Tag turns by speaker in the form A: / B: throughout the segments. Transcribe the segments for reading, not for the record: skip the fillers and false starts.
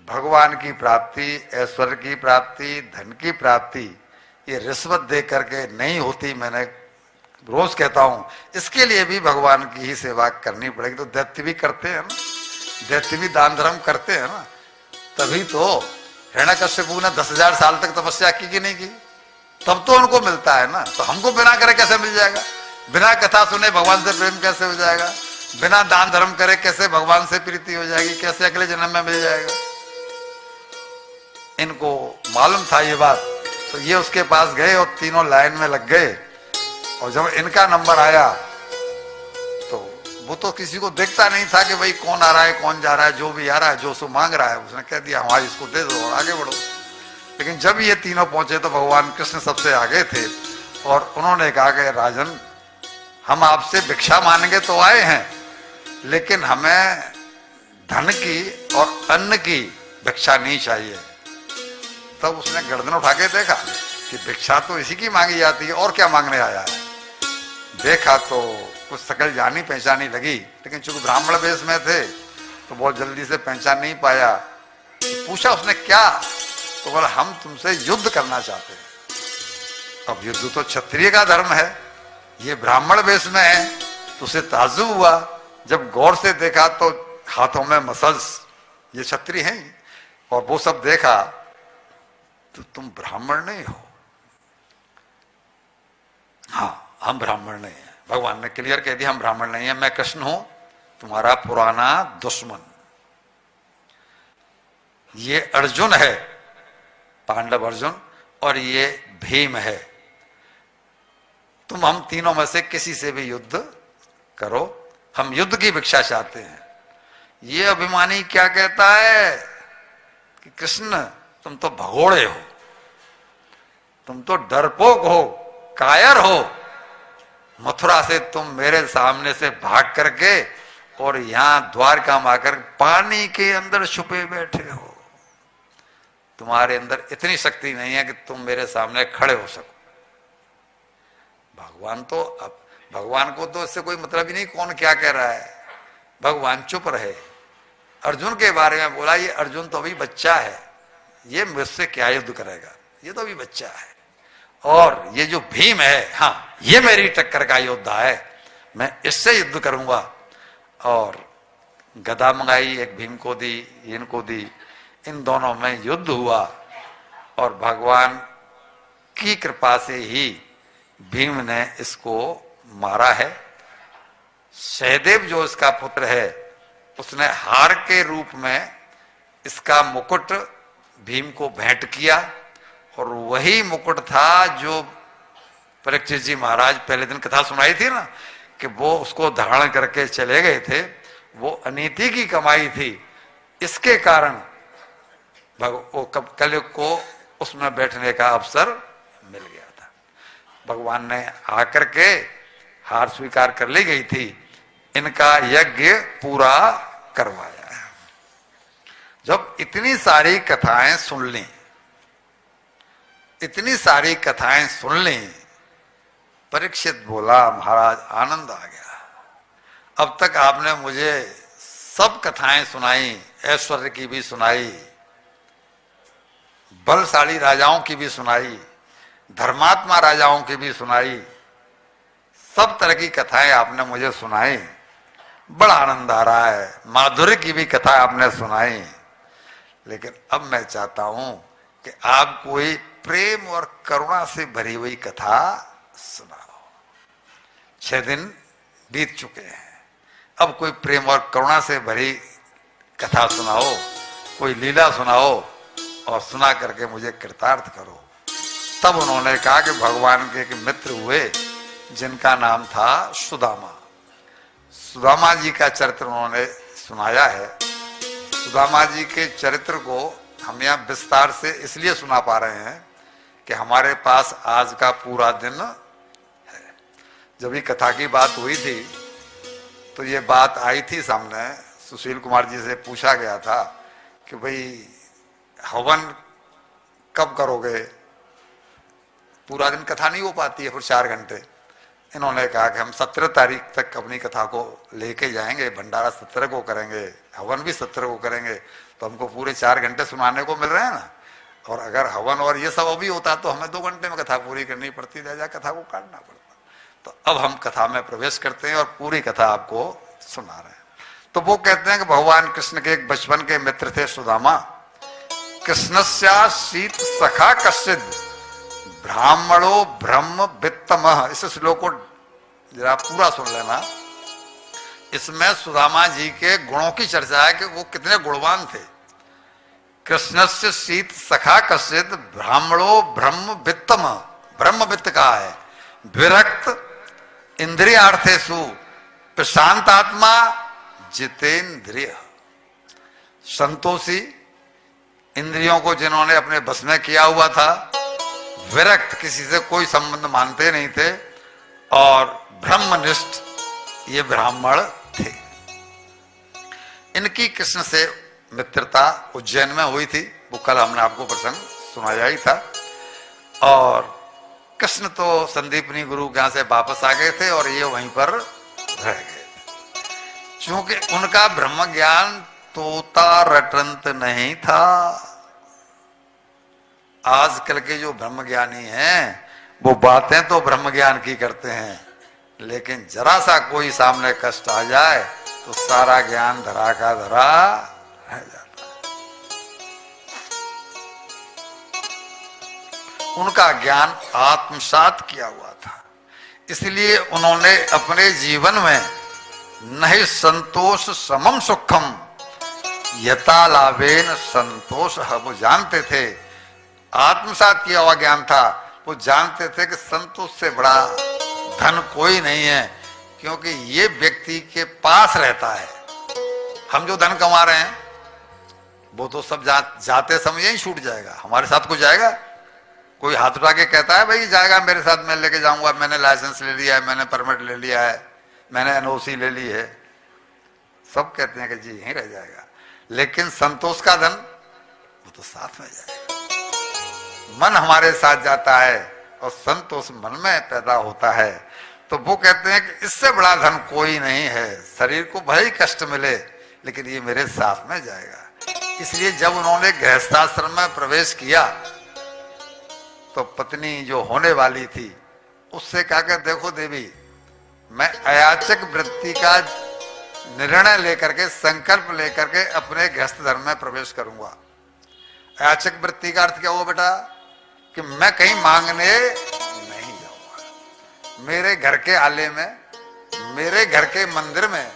A: भगवान की प्राप्ति, ऐश्वर्य की प्राप्ति, धन की प्राप्ति ये रिश्वत दे करके नहीं होती। मैंने रोज कहता हूं, इसके लिए भी भगवान की ही सेवा करनी पड़ेगी। तो दैत्य भी करते हैं ना, दैत्य भी दान धर्म करते हैं ना, तभी तो हिरण्यकश्यपु ने 10,000 साल तक तपस्या की कि नहीं की, तब तो उनको मिलता है ना। तो हमको बिना करे कैसे मिल जाएगा? बिना कथा सुने भगवान से प्रेम कैसे हो जाएगा? बिना दान धर्म करे कैसे भगवान से प्रीति हो जाएगी? कैसे अगले जन्म में मिल जाएगा? इनको मालूम था ये बात, तो ये उसके पास गए और तीनों लाइन में लग गए। और जब इनका नंबर आया तो वो तो किसी को देखता नहीं था कि भाई कौन आ रहा है कौन जा रहा है, जो भी आ रहा है जो सो मांग रहा है उसने कह दिया हमारी इसको दे दो और आगे बढ़ो। लेकिन जब ये तीनों पहुंचे तो भगवान कृष्ण सबसे आगे थे और उन्होंने कहा कि राजन, हम आपसे भिक्षा मांगने तो आए हैं, लेकिन हमें धन की और अन्न की भिक्षा नहीं चाहिए। तब उसने गर्दन उठा के देखा कि भिक्षा तो इसी की मांगी जाती है, और क्या मांगने आया है। देखा तो कुछ शकल जानी पहचानी लगी, लेकिन चूंकि ब्राह्मण वेश में थे तो बहुत जल्दी से पहचान नहीं पाया। तो पूछा उसने क्या, तो बोला हम तुमसे युद्ध करना चाहते हैं। अब युद्ध तो क्षत्रिय का धर्म है, ये ब्राह्मण वेश में है। तो उसे ताज्जुब हुआ, जब गौर से देखा तो हाथों में मसल्स, ये क्षत्रिय हैं। और वो सब देखा तो तुम ब्राह्मण नहीं हो। हाँ, हम ब्राह्मण नहीं है। भगवान ने क्लियर कह दिया हम ब्राह्मण नहीं है, मैं कृष्ण हूं तुम्हारा पुराना दुश्मन। ये अर्जुन है, पांडव अर्जुन, और ये भीम है। तुम हम तीनों में से किसी से भी युद्ध करो, हम युद्ध की भिक्षा चाहते हैं। ये अभिमानी क्या कहता है कि कृष्ण तुम तो भगोड़े हो, तुम तो डरपोक हो, कायर हो। मथुरा से तुम मेरे सामने से भाग करके और यहां द्वारका में आकर पानी के अंदर छुपे बैठे हो। तुम्हारे अंदर इतनी शक्ति नहीं है कि तुम मेरे सामने खड़े हो सको। भगवान तो अब भगवान को तो इससे कोई मतलब ही नहीं कौन क्या कह रहा है। भगवान चुप रहे। अर्जुन के बारे में बोला ये अर्जुन तो अभी बच्चा है, ये मुझसे क्या युद्ध करेगा, ये तो अभी बच्चा है। और ये जो भीम है, हाँ ये मेरी टक्कर का योद्धा है, मैं इससे युद्ध करूंगा। और गदा मंगाई, एक भीम को दी, इनको दी, इन दोनों में युद्ध हुआ। और भगवान की कृपा से ही भीम ने इसको मारा है। सहदेव जो इसका पुत्र है, उसने हार के रूप में इसका मुकुट भीम को भेंट किया। और वही मुकुट था जो परीक्षित जी महाराज पहले दिन कथा सुनाई थी ना, कि वो उसको धारण करके चले गए थे, वो अनीति की कमाई थी। इसके कारण कलयुग को उसमें बैठने का अवसर मिल गया था। भगवान ने आकर के हार स्वीकार कर ली गई थी, इनका यज्ञ पूरा करवाया। जब इतनी सारी कथाएं सुन ली, इतनी सारी कथाएं सुन ली, परीक्षित बोला महाराज आनंद आ गया। अब तक आपने मुझे सब कथाएं सुनाई, ऐश्वर्य की भी सुनाई, बलशाली राजाओं की भी सुनाई, धर्मात्मा राजाओं की भी सुनाई, सब तरह की कथाएं आपने मुझे सुनाई, बड़ा आनंद आ रहा है। माधुर्य की भी कथा आपने सुनाई। लेकिन अब मैं चाहता हूं कि आप कोई प्रेम और करुणा से भरी हुई कथा सुनाओ। 6 दिन बीत चुके हैं, अब कोई प्रेम और करुणा से भरी कथा सुनाओ, कोई लीला सुनाओ और सुना करके मुझे कृतार्थ करो। तब उन्होंने कहा कि भगवान के एक मित्र हुए जिनका नाम था सुदामा। सुदामा जी का चरित्र उन्होंने सुनाया है। सुदामा जी के चरित्र को हम यहाँ विस्तार से इसलिए सुना पा रहे हैं कि हमारे पास आज का पूरा दिन है। जब ये कथा की बात हुई थी तो ये बात आई थी सामने, सुशील कुमार जी से पूछा गया था कि भाई हवन कब करोगे, पूरा दिन कथा नहीं हो पाती है, फिर 4 घंटे। इन्होंने कहा कि हम 17 तारीख तक अपनी कथा को लेके जाएंगे, भंडारा 17 को करेंगे, हवन भी 17 को करेंगे, तो हमको पूरे 4 घंटे सुनाने को मिल रहे हैं ना। और अगर हवन और ये सब अभी होता तो हमें 2 घंटे में कथा पूरी करनी पड़ती, रह जा कथा को काटना पड़ता। तो अब हम कथा में प्रवेश करते हैं और पूरी कथा आपको सुना रहे हैं। तो वो कहते हैं कि भगवान कृष्ण के एक बचपन के मित्र थे सुदामा। कृष्णस्या शीत सखा कश्चिद ब्राह्मणो ब्रह्म वित्तमः। इस श्लोक को जरा पूरा सुन लेना। इसमें सुदामा जी के गुणों की चर्चा है कि वो कितने गुणवान थे। कृष्णस्य शीत सखा कश्चिद ब्राह्मणो ब्रह्म वित्तमः, ब्रह्म वित्त का है, विरक्त इंद्रियार्थेषु प्रशांतात्मा जितेंद्रिय। संतोषी, इंद्रियों को जिन्होंने अपने बस में किया हुआ था, विरक्त, किसी से कोई संबंध मानते नहीं थे, और ब्रह्मनिष्ठ, ये ब्राह्मण थे। इनकी कृष्ण से मित्रता उज्जैन में हुई थी, वो कल हमने आपको प्रसंग सुनाया ही था। और कृष्ण तो संदीपनी गुरु के यहां से वापस आ गए थे और ये वहीं पर रह गए। क्योंकि उनका ब्रह्म ज्ञान तोता रटंत नहीं था। आजकल के जो ब्रह्म ज्ञानी हैं वो बातें तो ब्रह्म ज्ञान की करते हैं, लेकिन जरा सा कोई सामने कष्ट आ जाए तो सारा ज्ञान धरा का धरा रह जाता है। उनका ज्ञान आत्मसात किया हुआ था, इसलिए उन्होंने अपने जीवन में नहीं संतोष समम सुखम यथा लाभेन संतोष। वो जानते थे, आत्मसात किया हुआ ज्ञान था, वो जानते थे कि संतोष से बड़ा धन कोई नहीं है, क्योंकि ये व्यक्ति के पास रहता है। हम जो धन कमा रहे हैं वो तो सब जाते समय ही छूट जाएगा। हमारे साथ कोई जाएगा? कोई हाथ उठा के कहता है भाई जाएगा मेरे साथ, मैं लेके जाऊंगा, मैंने लाइसेंस ले लिया है, मैंने परमिट ले लिया है, मैंने एनओसी ले ली है। सब कहते हैं कि जी यहीं रह जाएगा, लेकिन संतोष का धन वो तो साथ में जाएगा। मन हमारे साथ जाता है और संतोष मन में पैदा होता है। तो वो कहते हैं कि इससे बड़ा धन कोई नहीं है। शरीर को भले ही कष्ट मिले, लेकिन ये मेरे साथ में जाएगा। इसलिए जब उन्होंने गृहस्थाश्रम में प्रवेश किया तो पत्नी जो होने वाली थी उससे कहा कि देखो देवी, मैं अयाचक वृत्ति का निर्णय लेकर के, संकल्प लेकर के अपने गृहस्थ धर्म में प्रवेश करूंगा। अयाचक वृत्ति का अर्थ क्या हुआ बेटा? कि मैं कहीं मांगने नहीं जाऊंगा। मेरे घर के आले में, मेरे घर के मंदिर में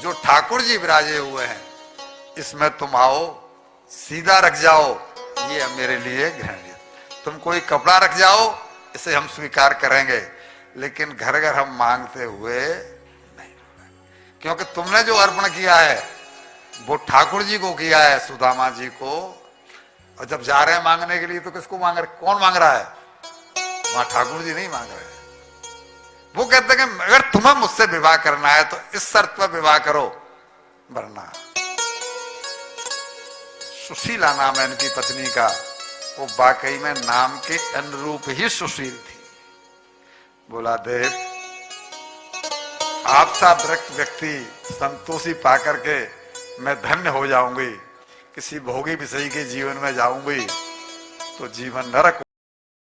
A: जो ठाकुर जी विराजे हुए हैं, इसमें तुम आओ, सीधा रख जाओ, ये मेरे लिए ग्रहणीय। तुम कोई कपड़ा रख जाओ, इसे हम स्वीकार करेंगे, लेकिन घर घर हम मांगते हुए नहीं, क्योंकि तुमने जो अर्पण किया है वो ठाकुर जी को किया है, सुदामा जी को। और जब जा रहे हैं मांगने के लिए तो किसको मांग रहे? कौन मांग रहा है? वहां ठाकुर जी नहीं मांग रहे। वो कहते हैं कि अगर तुम्हें मुझसे विवाह करना है तो इस शर्त पर विवाह करो, वरना। सुशीला नाम है इनकी पत्नी का। वो वाकई में नाम के अनुरूप ही सुशील थी। बोला देव, आप सा व्यक्ति संतोषी पाकर के मैं धन्य हो जाऊंगी, किसी भोगी विषयी के जीवन में जाऊंगी तो जीवन नरक